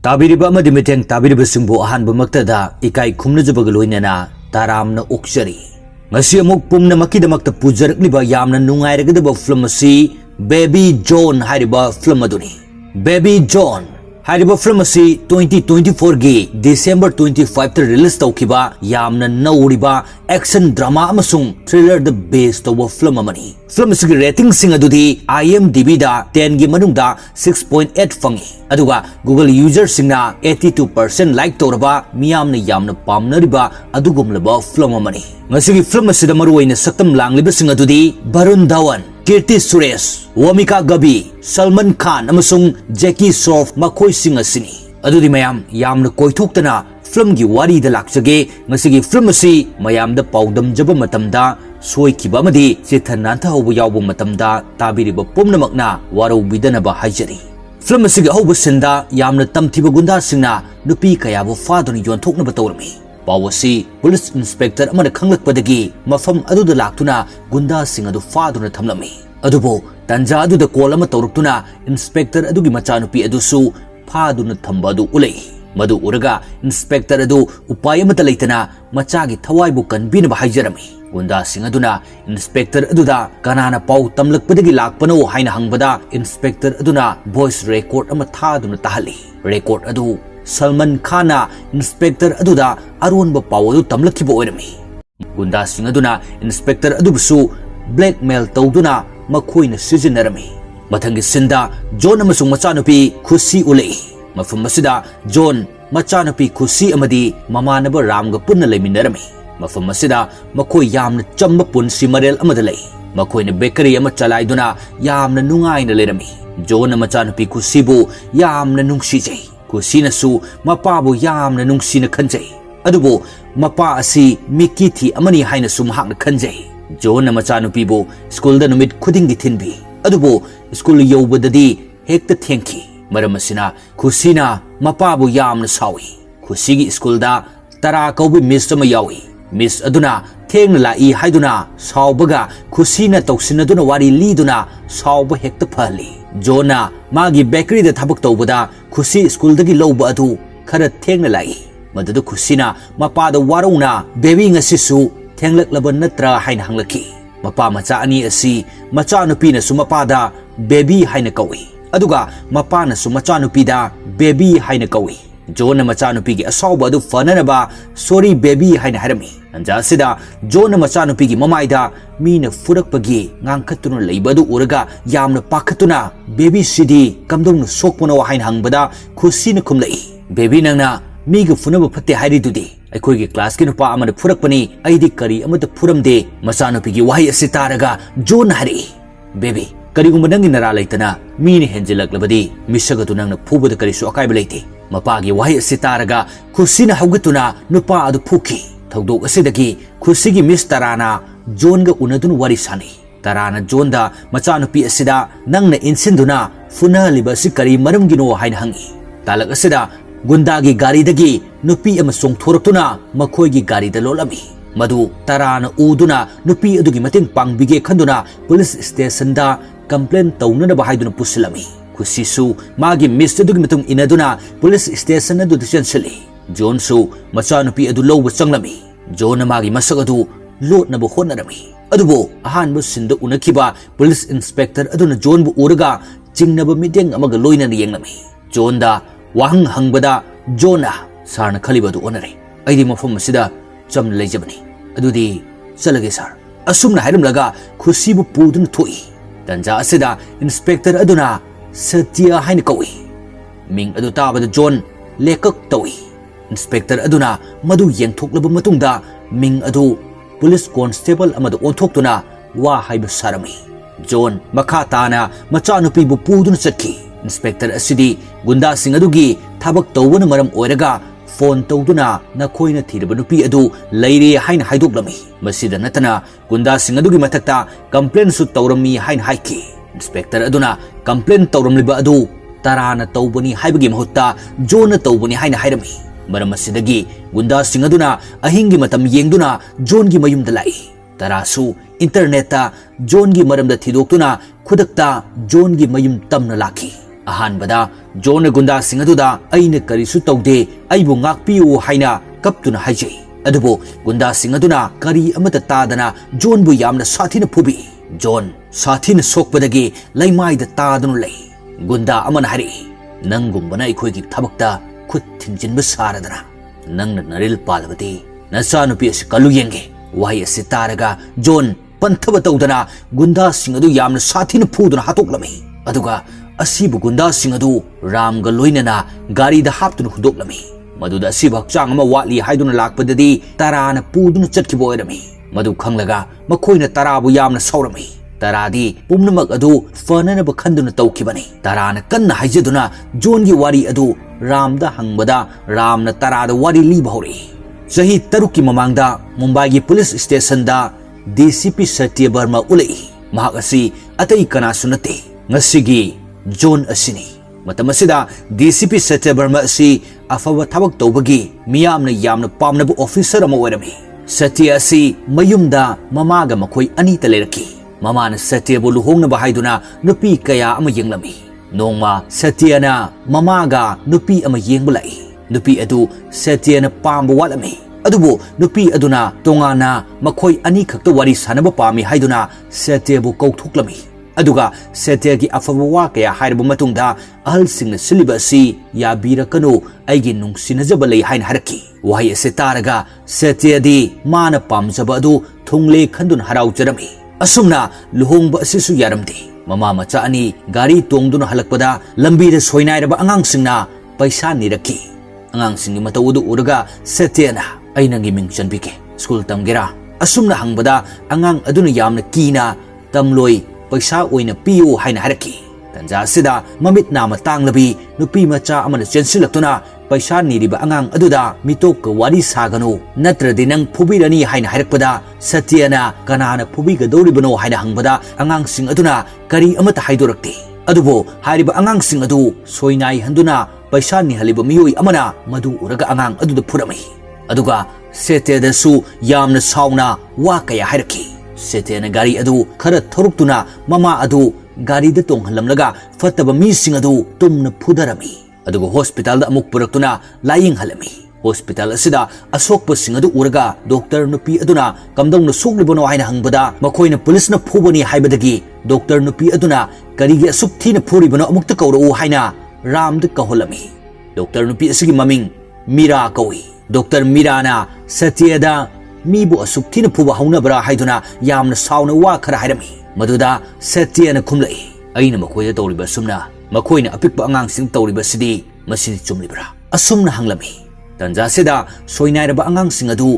Tabiriba amadi miteng tabiriba singbu ahanba maktada ikai khumnajabag loinana taramna okjari. Ngasi amuk pumna makidamakta pujarakliba yamna nungairagadaba film asi Baby John hariba film aduni. Baby John hariba film asi 2024 gi December 25 ta release tawkiba yamna nauriba action drama amasung thriller the base tawa film amani. Film asigi rating sing adudi IMDb da 10 gi manungda 6.8 fangi. Aduga Google user singna 82% like toraba miyamna yamna pamnariba adugumlaba film amani. Ngasigi film asida maruwaina saktam langliba sing adudi Barun Dhawan, Kirti Suresh, Wamika Gabi, Salman Khan amasung Jackie Shroff makhoi sing asini. Adudi mayam yamna koithuktana film gi wari da lakjage ngasigi film asi mayam da paudam jaba matamda soi kiba amadi chithanantha hobu yawbu matamda tabiriba pumnamakna waro bidanaba haijari. Film asigi hobu sinda yamna tamthiba gunda singna nupi kayabu faduni yonthoknaba tawrami. Pawasi police inspector amana khanglakpadagi mafam aduda laktuna gunda singa adu faduna thamlami. Adubo tanja aduda call ama tawruktuna inspector adugi machanupi adusu faduna thamba adu ulai. Madu uraga inspector adu upay amata leitana machagi thawaibu kanbinaba haijarami. Gunda singa aduna inspector aduda kanana paw tamlakpadagi lakpano haina hangbada inspector aduna voice record ama thaduna tahali. Record adu Salman Khana inspector aduda arunba pawadu tamlakhiba oirami. Gunda sing aduna inspector adubusu blackmail tawduna makhoina sizinarami. Mathangi sinda John amasung machanupi Khushi ulei. Mafam asida John machanupi Khushi amadi mamanaba Ramga punna leiminarami. Mafam asida makhoi yamna chamba punsi marel amada lei. Makhoina bakery ama chalaiduna yamna nungaina lerami. John machanupi Khushibu yamna nungsijai. Kusina su mapabu yamna nungsina khanjai. Adubo mapa asi mikithi amani haina su mahakna khanjai. John machanupibu school da numit khudingi thinbi. Adubo school yobadadi hekta thenki. Maram asina Kusina mapabu yamna sawi. Kusigi school da tara kaubi miss ama yawi. Miss aduna thengna lai haiduna sawbaga Kusina tawsinaduna wari liduna sawba hekta phali. Johna magi bakery da thabak tawbada Khushi school dagi lawba adu khara thengna lai. Madadu Khushina mapa da warauna baby ngasisu thenglak natra haina hanglaki. Mapa macha ani asi macha nupi na su mapa da baby haina kawi. Aduga mapa na su macha nupi da baby haina kawi. John macha nupi gi asawba adu fananaba sorry baby haina harami. Anja sida John macha nupi gi mamaida mina furakpagi ngangkhatuna leibadu uraga yamna pakhatuna baby sidi kamdong sokpona wa hain hangbada Khusina khumlai. Baby nangna miga funaba phatte haidudi aikoi gi class ki nupa amana furakpani aidi kari amata furamde macha nupi gi wahi asitaraga John hari. Baby karigumba nangi nara leitana mini henjilaklabadi misagatu nangna phubada karisu akaiba leite. Mapagi wahi asitaraga Khusina haugatuna nupa adu phuki. Thawdok asidagi Khusigi miss Tarana John ga unadun wari sani. Tarana John da machanupi asida nangna insinduna funa liba si kari maramgino haina hangi. Talak asida gundagi gari dagi nupi ama songthoraktuna makhoi gi gari da lolami. Madu Tarana uduna nupi adugi mating pangbige khanduna police station da complaint tawnana bahaiduna pusilami. Khusisu magi miss adugi matung inaduna police station adu chansali. John su machanupi adu lawba changlami. John magi masak adu lot na bu honarami. Adubo ahanba sinda unakiba police inspector aduna John bu uraga jingnaba mideng amaga loina yenglami. John da wahang hangbada Johna sarna khaliba du onare. Aidi mafam asida chamna leijabani. Adudi chalage sar. Asumna hairamlaga Khusibu pudun thoi. Tanja asida inspector aduna Satya haina kawi. Ming adu tabada John lekak tawi. Inspector aduna madu yengthoklaba matungda ming adu police constable amadu onthoktuna wa haiba sarami. John makhatana machanupi bu pudun chakhi. Inspector asidi gunda sing adugi thabak tawbana maram oiraga phone tawduna nakhoina thiraba nupi adu leire haina haidoklami. Masida natana gunda sing adugi mathakta complaint su tawrami haina haiki. Inspector aduna complaint tawramliba adu Tarana tawbani haibagi mahutta John tawbani haina hairami. Maram asidagi gunda sing aduna ahingi matam yengduna John gi mayum dalai. Tarasu internet ta John gi maram da thidoktuna khudakta John gi mayum tamna laki. Ahanbada zone गुंडा Singh अदुदा अइने करिसु तौदे अइबु ngakpiu haina kaptuna haijai अदुबो गुंडा सिंह अदुना करी अमता तादना zone बु यामना साथीना फुबी zone साथीना सोकपदगी लैमाइदा तादनु लै गुंडा अमना हरि नंगुंबना अखोइगी थबकता खुद थिंजिनबा सारदना नंगना नरिल पालबदी नचानुपी असी कलु येंगे वाही असी तारगा जोन पंथब तौदना गुंडा सिंह अदु यामना साथीना फुदुना हातोकलमी अदुगा असीबु गुंडा सिंह अदु रामगा लोइनना गारीदा हापतुना हुदोकलमी मधुदा असीबु हक्चांग अमा वाटली हाइदुना लाकपददी ताराना पुदुना चटखिबा ओइरमी मधु खंगलगा मखोइना ताराबु यामना सौरमी तारादी पुमनमक अदु फननब खंदुना तौखिबनी ताराना कन्ना हाइजदुना जोनगी वारी अदु रामदा हंगबदा रामना तारादा वारी लीबा हौरी चही तरुकी ममांगदा मुंबईगी पुलिस स्टेशनदा DCP सत्य वर्मा उलई महाक असी अतई कनासु नते ngasiगी जोन असिनी मतम असिदा DCP सत्य वर्मा असी अफब थबक तौबगी मियामना यामना पामनबु ऑफिसर अमा ओइरमी सत्य असी मयुमदा ममागा मखोई अनीता लेरकी ममाना सत्यबु लुहोंगनबा हाइदुना नुपी कया अमा येंगलमी नोंगमा सत्यना ममागा नुपी अमा येंगबु लाई नुपी अदु सत्यना पामबु वालमी अदुबो नुपी अदुना तोंगाना मखोई अनी खक्ता वारी सानबा पामी हाइदुना सत्यबु कौथोकलमी अदुगा सत्यगी अफबा वा कया हाइरबु मतुंगदा अहलसिंगना सिलिबा असि याबीरकनु अइगी नुंगसिनजबा लै हाइन हरकी वाही असे तारगा सत्यदी माना पामजबा अदु थुंगले खंदुन हराउजरमी असुमना लुहोंगबा असिसु यारमदे ममा मचा अनि गाड़ी तोंगदुना हलकपदा लंबीदा सोइनाइरबा अंगांगसिंगना पैसा निरकी अंगांगसिंगी मतौदु उरगा सत्यना अइनंगी मिंग चनबिके स्कूल तमगेरा असुमना हंगबदा अंगांग अदुना यामना कीना तमलोई पैसा ओइना पियो हाइना हरकी तंजा सिदा ममित नाम तांगलबी नुपी मचा अमना चेंसिलक्तुना पैसा निरिबा अंगांग अदुदा मितोक वारी सागनु नत्रदि नंग फुबिरनी हाइना हरकपदा सत्यना कनाना फुबिगदौरिबनो हाइना हंगबदा अंगांग सिंग अदुना करी अमता हाइदोरक्ते अदुबो हारिबा अंगांग सिंग अदु सोइनाई हंदुना पैसा निहलिबा मियोई अमना मदु उरगा अंगांग अदुदा फुरमई अदुगा सेतेदसु यामना साउना वा कया हरकी सेतेना गाड़ी अदु खरा थोरुक्तुना ममा अदु गाड़ीदा तोंगहलमलगा फत्तबा मीसिंग अदु तुमना फुदरमी अदुगा हॉस्पिटल अमुक पुरक्तुना लाइंग हलमी हॉस्पिटल असिदा असोकपसिंग अदु उरगा डॉक्टर नुपी अदुना कमदौना सोकलिबनो हाइना हंगबदा मखोइना पुलिसना फुबनी हाइबदगी डॉक्टर नुपी अदुना करिगी असुक थीना फुरिबनो अमुक्ता कौरउ हाइना रामद कहोलमी डॉक्टर नुपी असिगी ममिंग मीरा कौई डॉक्टर मीराना सत्यदा मीबु असुक थीना फुबा हौनबरा हाइदुना यामना साउना वा खरा हाइरमी मदुदा सत्यना खुमलई अइना मखोइदा तौरिबा सुमना मखोइना अपिकपा अंगांगसिंग तौरिबसिदी मसिदि चुमलिबरा असुमना हंगलमी तंजासिदा सोइनाइरबा अंगांगसिंग अदु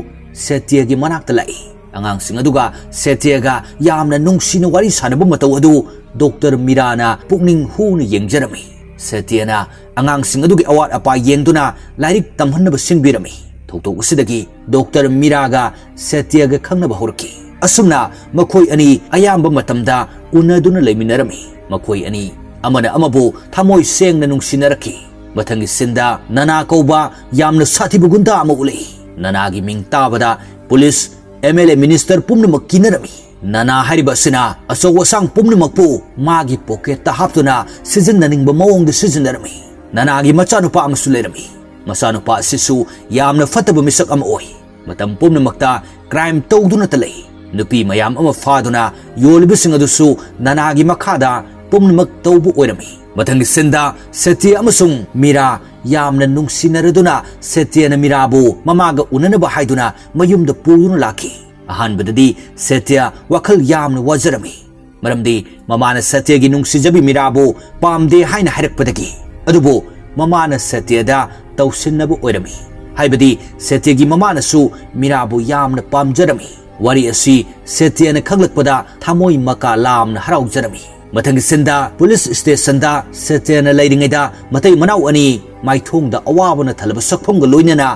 सत्यगी मनाक्ता लाई अंगांगसिंग अदुगा सत्यगा यामना नुंगसिना वारी सानबा मतौ अदु डॉक्टर मीराना पुकनिंग हुना येंगजरमी सत्यना अंगांगसिंग अदुगी अवाट अपा येंगदुना लाइरिक तमहन्नबा सिंबिरमी थौतोक उसिदगी डॉक्टर मीरागा सत्यगा खंगनबा हौरकी असुमना मखोई अनि अयाम्बा मतमदा उनदुना लेमिनरमी मखोई अनि अमना अमबु थामोई सेंगना नुंगसिनरकी मथंगी सिंदा नना कौबा यामना साथीबु गुंडा अमा उलई ननागी मिंग ताबदा पुलिस MLA मिनिस्टर पुमनमक किनरमी नना हारिबा सिना असौ असंग पुमनमकपु मागी पॉकेटता हापतुना सिजननिंगबा मओंगदा सिजनरमी ननागी मचानुपा अमसु लेरमी मचानुपा असिसु यामना फतबा मिसक अमा ओई मतम पुमनमकता क्राइम तौदुना तलई नुपी मयाम अमा फादुना योलिबसिंग अदुसु ननागी मखादा पुमनमक तौबु ओइरमी मथंगी सिंदा सत्य अमसुंग मीरा यामना नुंगसिनरदुना सत्यना मीराबु ममागा उननबा हाइदुना मयुमदा पुरुना लाखी अहानबददी सत्य वखल यामना वजरमी मरमदी ममाना सत्यगी नुंगसिजबी मीराबु पामदे हाइना हाइरकपदगी अदुबो ममाना सत्यदा तौसिनबु ओइरमी हाइबदी सत्यगी ममानासु मीराबु यामना पामजरमी वारी असि सत्यना खंगलकपदा थामोई मका लामना हराउजरमी मथंगी सिंदा पुलिस स्टेशनदा सत्यना लैरिङैदा मतै मनाउ अनि माइथोंगदा अवाबना थलबा सकफमगा लोइनना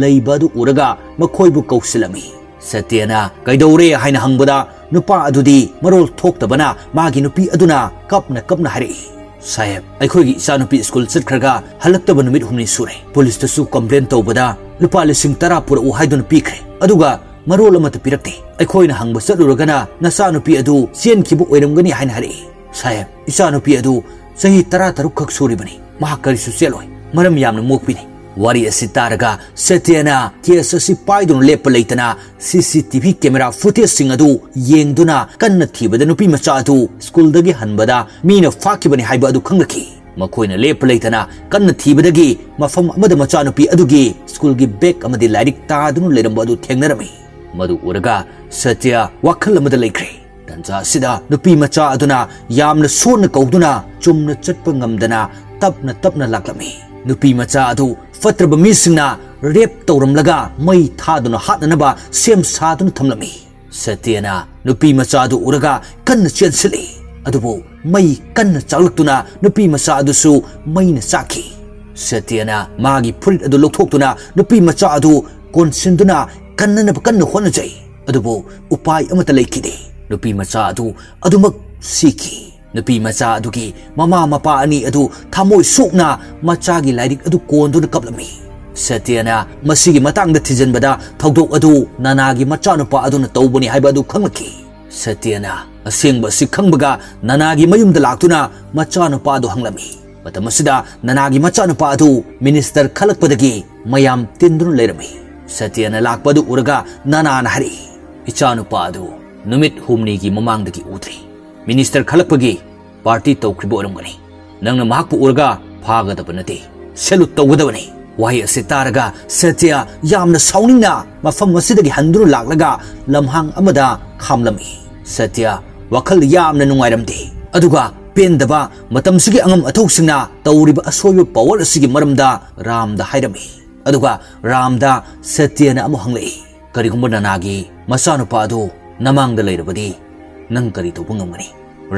लैबदु उरगा मखोइबु कौसिलमी सत्यना कैदौरे हाइना हंगबदा नुपा अदुदी मरोल थोक्तबना मागी नुपी अदुना कपना हरे साहेब अखोइगी इचा नुपी स्कूल चटखरगा हलक्तबा नुमित हुमनि सुरे पुलिस तसु कंप्लेन तौबदा लुपा लिसिंग 10 पुर उ हाइदुना पीखरे अदुगा मरोल अमत पिरक्ते अखोइना हंगबा चटलुरगना नसा नुपी अदु चेनखिबु ओइरमगनी हाइना हरे साहेब इचा नुपी अदु सही 13 खक सुरिबनी करिसु चेलोय मरम यामना मोकपिनी वारी असि तारगा सत्यना केस असि पाइदुन लेप लेतना सीसीटीवी कैमरा फुटेज सिंग अदु येंगदुना कन्न थीबदा नुपी मचा अदु स्कूल दगी हनबदा मीना फाकिबनी हाइबा अदु खंगकी मखोइना लेप लेतना कन्न थीबदगी मफम अमदा मचा नुपी अदुगी स्कूल गी बैग अमदि लाइरिक तादुन लेरंबा अदु थेंगनरमी मदु उरगा सत्य वखल अमदा लेख्रे तंजा सिदा नुपी मचा अदुना यामना सोन कौदुना Chumna Chatap ngamdana tapna tapna laklami नुपी मचा अदु फत्रब मीसिंगना रेप तौरमलगा मई थादुना हातनबा सेम सादुना थमलमी सत्यना नुपी मचा अदु उरगा कन्न चेंसली अदुबो मई कन्न चालक्तुना नुपी मचा अदुसु मईना चाखी सत्यना मागी फुरित अदु लोथोक्तुना नुपी मचा अदु कोनसिंदुना कन्ननब कन्न होनजै अदुबो उपाय अमता लेखिदे नुपी मचा अदु अदुमक सीखी नुपी मचा अदुगी ममा मपा अनि अदु थामोय सोकना मचागी लाइरिक अदु कोंदुना कपलमी सत्यना मसिगी मतांगदा थिजनबदा थौदोक अदु नानागी मचा नुपा अदुना तौबनी हाइबा अदु खंगलकी सत्यना असेंगबा सिखंगबगा नानागी मयुमदा लाक्तुना मचा नुपा अदु हंगलमी मतमसिदा नानागी मचा नुपा अदु मिनिस्टर खलकपदगी मयाम तिंदुना लेरमी सत्यना लाक्पदु उरगा नानाना हरि इचा नुपा अदु नुमित हुमनीगी ममांगदगी उद्री मिनिस्टर खलकपगी पार्टी तौख्रिबो ओरमगनी नंगना महाकपु उरगा फागदब नते सेलुट तौगदबनी वाही असे तारगा सत्य यामना साउनिंगना मफम मसिदगी हंदुनु लाक्लगा लमहांग अमदा खामलमी सत्य वखल यामना नुंगाइरमदे अदुगा पेंदबा मतमसिगी अंगम अथौसिंगना तौरिबा असोयबा पावर असिगी मरमदा रामदा हाइरमी अदुगा रामदा सत्यना अमु हंगलई करिगुंबा नानागी मचानुपा अदु नमांगदा लेरबदी नंग करी तौबा ngamgani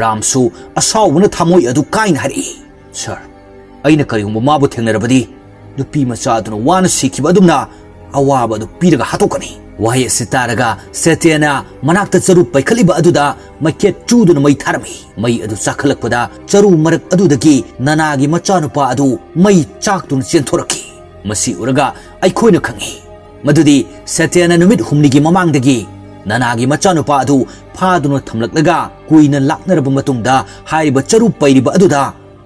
रामसु असाउबना थामोय अदु काइन हरि सर अइना करिगुंबा माबु थेंगनरबदी नुपी मचा अदुना वाना सिखिबा अदुमना अवाबा अदु पीरगा हातोकनी वाही असे तारगा सत्यना मनाक्ता चरु पैखलिबा अदुदा मकेट चुदुना मई थारमी मई अदु चाखलकपदा चरु मरक अदुदगी नानागी मचानुपा अदु मई चाक्तुना चेंथोरकी मसी उरगा अइखोइना खंगी मदुदी सत्यना नुमित हुमनिगी ममांगदगी नानागी मचानुपा अदु फादुना थमलकलगा कुइना लाक्नरबा मतुंगदा हाइबा चरु पैरिबा अदुदा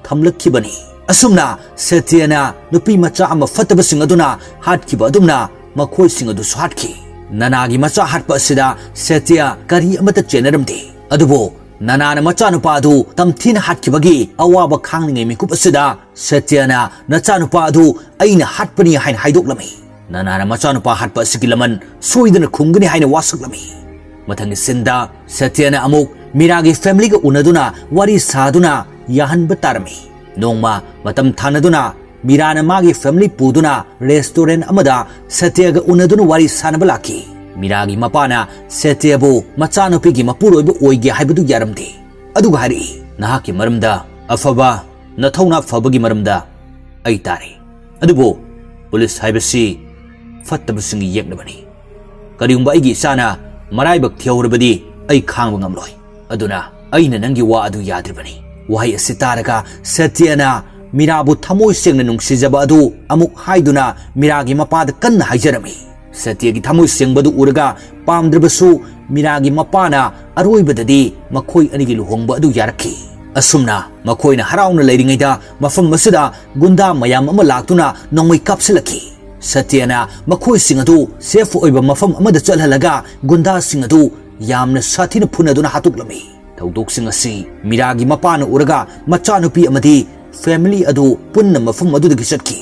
थमलखिबनी असुमना सत्यना नुपी मचा अमा फतबसिंग अदुना हाटखिबा अदुमना मखोइसिंग अदु हाटखि नानागी मचा हाटपा असिदा सत्य करी अमता चेनरमदे अदुबो नानाना मचानुपा अदु तमथिना हाटखिबगी अवाबा खांगनिङै मिकुप असिदा सत्यना नचानुपा अदु अइना हाटपनी हाइन हाइदोक्लमी नानाना मचानुपा हाटपा असिगी लमन सोइदना खुंगनी हाइन वासक्लमी मथंग सिंदा सत्यना अमुक मीरागी फैमिलीगा उनदुना वारी सादुना याहनबा तारमी नोंमा मतम थानदुना मीराना मागी फैमिली पुदुना रेस्टोरेंट अमदा सत्यगा उनदुना वारी सानबा लाखी मीरागी मपाना सत्यबु मचानुपीगी मपुरोइबु ओइगे हाइबदु यारमदे अदुगा हारि नहाकी मरमदा अफबा नथौना फबगी मरमदा अइ तारे अदुबो पुलिस हाइबसी फत्तबसिंग येक्नबनी करिगुंबा अइगी इसाना मराइबक थेउरबदी अइ खांगबा ngamloi अदुना अइना नंगी वा अदु याद्रिबनी वाही असे तारगा सत्यना मीराबु थमोय सेंगना नुंगसिजबा अदु अमुक हाइदुना मीरागी मपाद कन्न हाइजरमी सत्यगी थमोय सेंगबदु उरगा पामद्रबसु मीरागी मपाना अरोइबददी मखोय अनिगी लुहोंगबा अदु यारखी असुमना मखोयना हराउना लेरिङैदा मफम मसिदा गुंदा मयाम अमा लाक्तुना नोंमै कापसिलखी सत्यना मखोय सिंग अदु सेफ ओइबा मफम अमदा चलहलगा गुंदा सिंग अदु यामना साथिना फुनदुना हातुक्लमी थौदोक्सिंग असि मीरागी मपाना उरगा मचानुपी अमदी फैमिली अदु पुन्ना मफम अदुदगी चटकी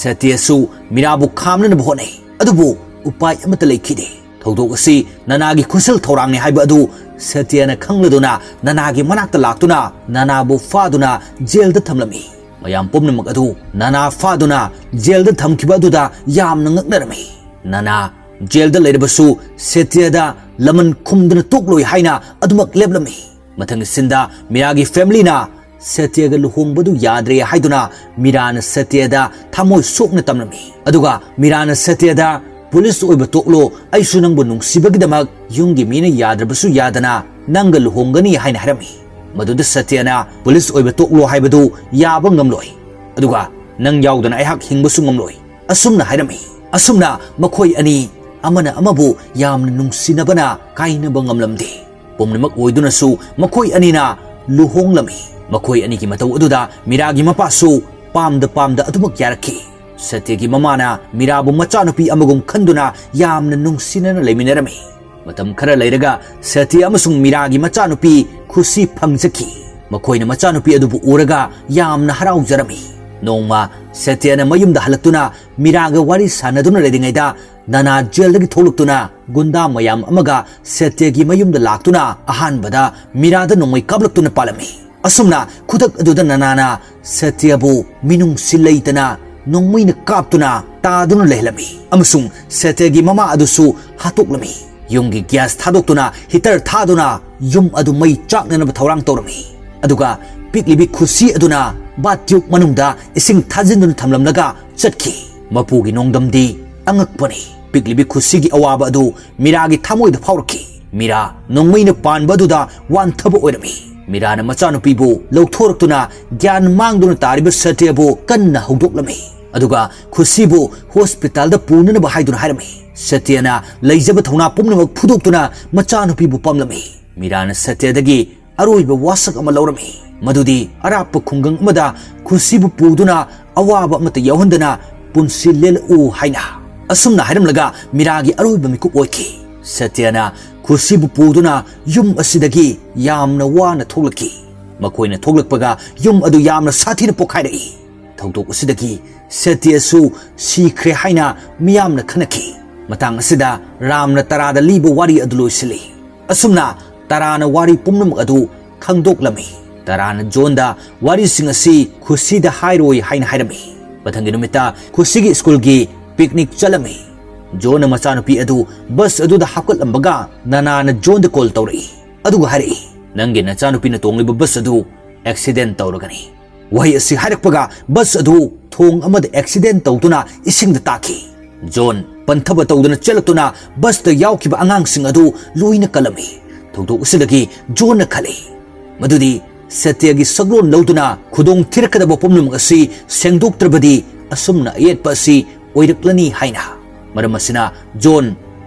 सत्यसु मीराबु खामननबा होनै अदुबु उपाय अमता लेखिदे थौदोक असि नानागी खुसल थौरांगनि हाइबा अदु सत्यना खंगलदुना नानागी मनाक्ता लाक्तुना नानाबु फादुना जेलदा थमलमी मयाम पुमनमक अदु नाना फादुना जेलदा थमखिबा अदुदा यामना ngaknarami नाना जेलदा लेरबसु सत्यदा लमन खुमदुना तोक्लोय हाइना अदुमक लेबलमी मथंग सिंदा मीरागी फैमिलीना सत्यगा लुहोंगबदु याद्रे हाइदुना मीराना सत्यदा थामोय सोकना तमलमी अदुगा मीराना सत्यदा पुलिस ओइबा तोक्लो अइसु नंगबु नुंगसिबगिदमक युंगी मीना याद्रबसु यादना नंगा लुहोंगनी हाइना हरमी मदुदा सत्यना पुलिस ओइबा तोक्लो हाइबदु याबा ngamloi अदुगा नंग यावदना अयहाक हिंगबसु ngamloi असुमना हाइरमी असुमना मखोय अनि अमना अमबु यामना नुंगसिनबना काइनबा ngamlamde पुमनमक ओइदुनसु मखोय अनिना लुहोंगलमी मखोय अनिगी मतौ अदुदा मीरागी मपासु पामद अदुमक यारखी सत्य की ममाना मीराबु मचानुपी अमगुम खंदुना यामना नुंगसिनना लेमिनरमी मतम खरा लेरगा सत्य अमसुंग मीरागी मचानुपी खुशी फंगजखी मखोइना मचानुपी अदुबु उरगा यामना हराउजरमी नोंमा सत्यना मयुमदा हलक्तुना मीरागा वारी सानदुना लेदिंगैदा नाना जेलदगी थोलुक्तुना गुंडा मयाम अमगा सत्यगी मयुमदा लाक्तुना अहानबदा मीरादा नोंमै काबलक्तुना पालमी असुमना खुदक अदुदा नानाना सत्यबु मिनुंग सिलैतना नोंमैना कापतुना तादुना लेहलमी अमसुंग सत्यगी ममा अदुसु हातोक्लमी युमगी ग्यास थादोक्तुना हिटर थादुना युम अदु मै चाकनब थौरांग तौरमी अदुगा पिकलिबी खुशी अदुना बात्युक मनुंगदा इसिंग थाजिन्दुना थमलमलगा चटखी मपुगी नोंगदमदी अंगकपनी पिकलिबी खुशीगी अवाबा अदु मीरागी थामोइदा फावरखी मीरा नोंमैना पानबदुदा वानथब ओइरमी मीराना मचानुपीबु लौथोरक्तुना ग्यान मांगदुना तारिबा सत्यबु कन्ना हौदोक्लमी अदुगा खुशीबु हॉस्पिटलदा पुननबा हाइदुना हाइरमी सत्यना लैजब थौना पुमनमक फुदोक्तुना मचानुपीबु पमलमी मीराना सत्यदगी अरोइबा वासक अमा लौरमी मदुदी अराप खुंगंग अमदा खुशीबु पुदुना अवाबा अमता यौहंदना पुंसी लेल उ हाइना असुमना हाइरमलगा मीरागी अरोइबा मिकुप ओइखी सत्यना खुशीबु पुदुना युम असिदगी यामना वाना थोलकी मखोइना थोलकपगा युम अदु यामना साथीना पोखाइरई थौदोक असिदगी सत्यसु सीख्रे हाइना मियामना खनकी मतंग असिदा रामना तरादा लीबो वारी अदु लोइसिली असुमना तराना वारी पुमनम अदु खंगदोकलमी तराना जोंदा वारी सिंग असि खुशीदा हाइरोई हाइना हाइरमी मथंगी नुमिता खुशीगी स्कूलगी पिकनिक चलमी जोन मचानुपी अदु बस अदुदा हाकलंबगा नानाना जोंद कॉल तौरई अदुगा हारई नंगे नचानुपीना तोंगलिबा बस अदु एक्सीडेंट तौरगनी वही असि हारकपगा बस अदु थोंग अमद एक्सीडेंट तौदुना इसिंगदा ताखी जोन पंथब तौदुना चलतुना बस द यावखिबा अंगांगसिंग अदु लोइना कलमी थौदोक उसिदगी जोन खले मदुदी सत्यगी सगलोन लौदुना खुदोंग थिरकदबा पुमनम असि सेंगदोक्त्रबदी असुमना येतपा असि ओइरक्लनी हाइना मरम असिना जोन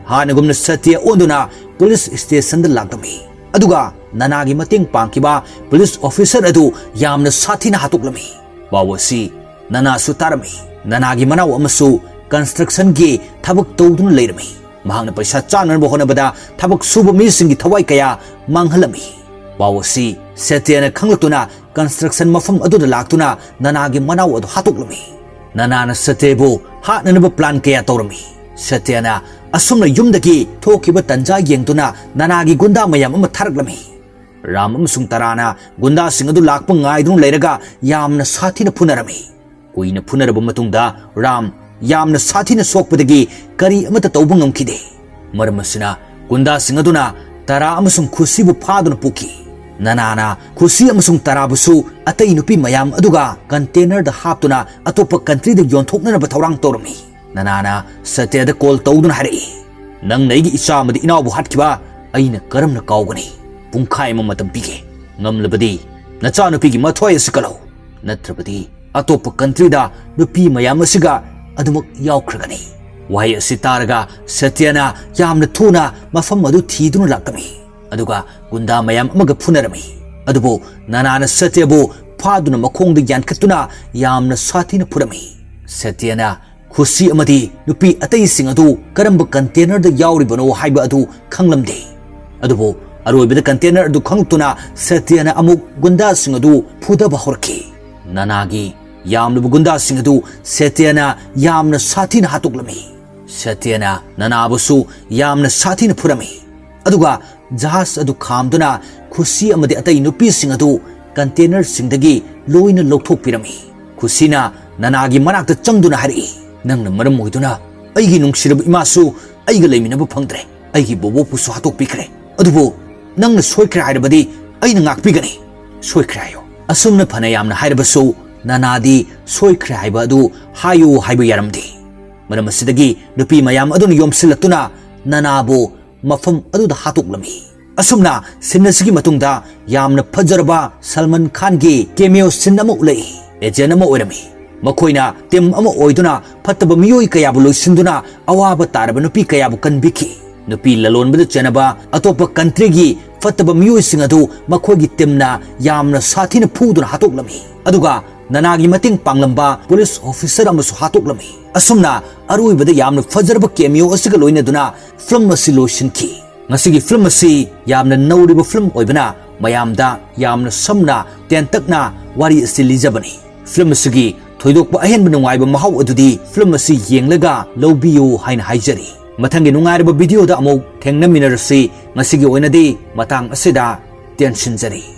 हानगुमना सत्य ओंदुना पुलिस स्टेशन दा लाक्तमी अदुगा नानागी मतेंग पांकिबा पुलिस ऑफिसर अदु यामना साथीना हातोक्लमी बावसी नाना सुतारमी नानागी मनाव अमसु कंस्ट्रक्शन की थबक तौदुना लेरमी महांगना पैसा चानरबा होनबदा थबक सुबा मिसिंगी थवाई कया मांगहलमी बावसी सत्यना खंगलतुना कंस्ट्रक्शन मफम अदुदा लाक्तुना नानागी मनाव अदु हातोक्लमी नानाना सत्यबु हाननबा प्लान कया तौरमी सत्यना असुमना युमदगी थोकिबा तंजा येंगतुना नानागी गुंडा मयाम अमा थारकलमी राम अमसुंग तराना गुंडा सिंग अदु लाक्पा ngaidun लेरगा यामना साथीना फुनरमी कुइना फुनरबा मतुंगदा राम यामना साथीना सोकपदगी करी अमता तौबा ngamkhide मरमसिना गुंडा सिंग अदुना तरा अमसुंग खुशीबु फादुना पुखी नानाना खुशी अमसुंग तराबुसु अतै नुपी मयाम अदुगा कंटेनर दा हापतुना अतोपा कंट्री दा योंथोकनबा थौरांग तौरमी नानाना सत्यदा कॉल तौदुना हारई नंग नैगी इचा मदि इनावबु हाटखिबा अइना करमना कावगनी पुंखाय म मतम पिगे ngamlabadi nachanupiगी mathoi asikalo natrabadi atop country da nupi mayam asiga adumuk yaukhragani wai asitaraga satyana yamna thuna mafam adu thidun lakami aduga gunda mayam amaga phunarami adubo nanana satyabu phaduna makhongda yankatuna yamna sathina phurami satyana खुशी अमदी नुपी अतई सिंग अदु करंब container the यावरिबनो हाइबा अदु खंगलमदे अदुबो अरोइबद container अदु खंगतुना सत्यना अमुक गुंडा सिंग अदु फुदबा होरखी नानागी यामनु गुंडा सिंग अदु सत्यना यामना साथीना हातुकलमी सत्यना नानाबुसु यामना साथीना फुरमी अदुगा जहाज अदु खामदुना खुशी अमदी अतई नुपी सिंग अदु कंटेनर सिंगदगी लोइना लौथोकपिरमी खुशीना नानागी मनाक्ता चंगदुना हरि नंगना मरम होइदुना अइगी नुंगसिरब इमासु अइगा लेमिनबु फंगद्रे अइगी बोबोपुसु हातोकपिखरे अदुबो नंगना सोइख्रे हाइरबदी अइना ngakpigani सोइख्रे हायो असुमना फना यामना हाइरबसु नानादी सोइख्रे हाइबा अदु हायो हाइबा यारमदि मरम असिदगी नुपी मयाम अदुन योमसिलतुना नानाबो मफम अदुदा हातोकलमी असुमना सिनसिगी मतुंगदा यामना फजरबा सलमान खान की केमियो सिन अमा उलै एजेंट अमा ओइरमी मखोइना टीम अमा ओइदुना फत्तब मियोइ कयाबु लोइसिंदुना अवाबा तारबा नुपी कयाबु कनबिखि नुपी ललोनबद चेनबा अतोप कंट्रीगी फत्तब मियोइ सिंग अदु मखोइगी टीमना यामना साथीना फुदुना हातोकलमी अदुगा Nanagi mating panglamba police officer amasu hatoklammi. Asumna aroibada yamna fazarba cameo asiga loinaduna film asi loisinki. Ngasigi film asi yamna nauriba film oibana mayamda yamna samna tentakna wari asi lijabani. Film asigi thoidokpa ahenba nungaiba mahau adudi film asi yenglaga lawbiyo haina haijari. Mathangi nungaiba video da amok thengnaminarasi ngasigi oinadi matang asida tension jari.